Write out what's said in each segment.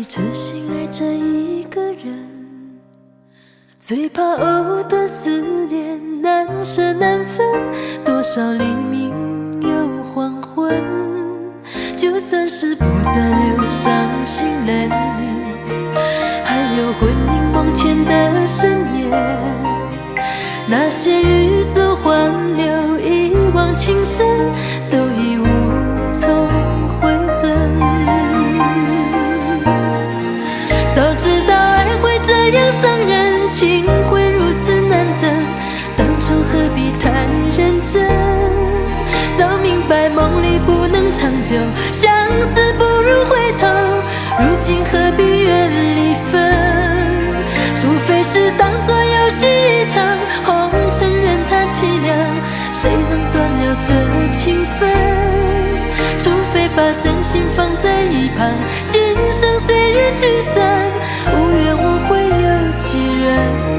痴心爱着一个人，最怕藕断丝连，难舍难分。多少黎明又黄昏，就算是不再流伤心泪，还有魂萦梦牵的深夜。那些欲走还留，一往情深，都已无从悔恨。早知道爱会这样伤人，情会如此难枕，当初何必太认真？早明白梦里不能长久，相思不如回头，如今何必远离分？除非是当作游戏一场，红尘任它凄凉，谁能断了这情分？除非把真心放在一旁，今生随缘聚散，无怨无悔有几人？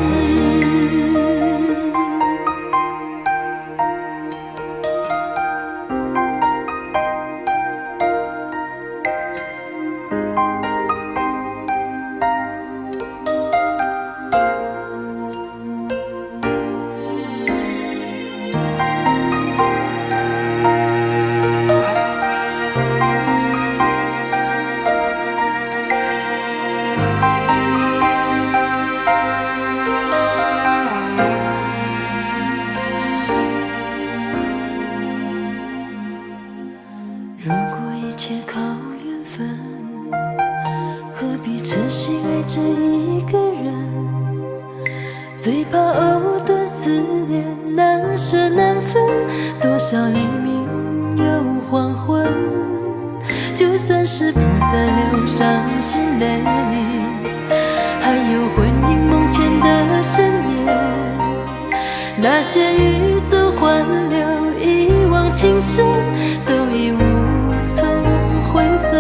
如果一切靠缘分，何必痴心爱着一个人？最怕藕断丝连，难舍难分。多少黎明又黄昏，就算是不再流伤心泪，还有魂萦梦牵的深夜。那些欲走还留，一往情深，都已无从悔恨。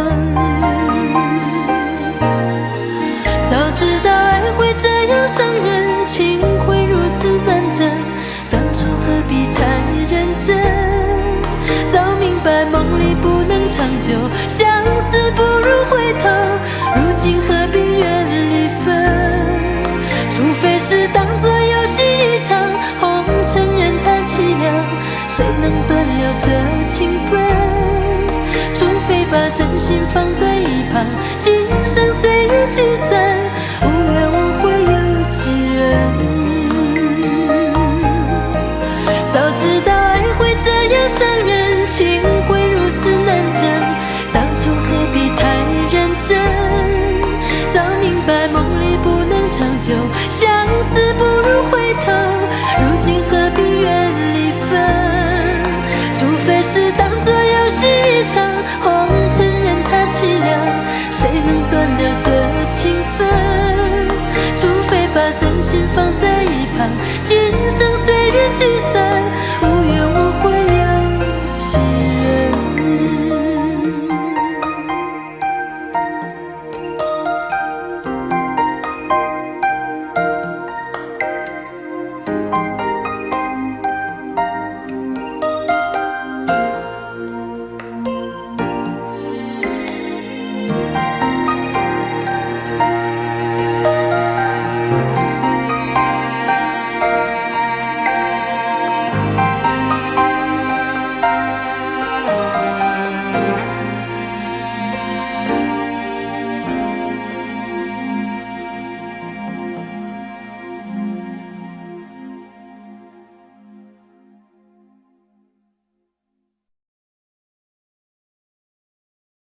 早知道爱会这样伤人，情会如此难枕，当初何必太认真？早明白梦里不能长久，相思不如回头，如今何必远离分？除非是当作游戏一场，红尘任它凄凉，谁能断了这情分？除非把真心放在一旁，今生随缘聚散，无怨无悔有几人？早知道爱会这样伤人，情会如此难枕，当初何必太认真？早明白梦里不能长久，相思不如回头，如今何必远离分？除非是当作游戏一场，红尘任它凄凉，谁能断了这情分？除非把真心放在一旁，今生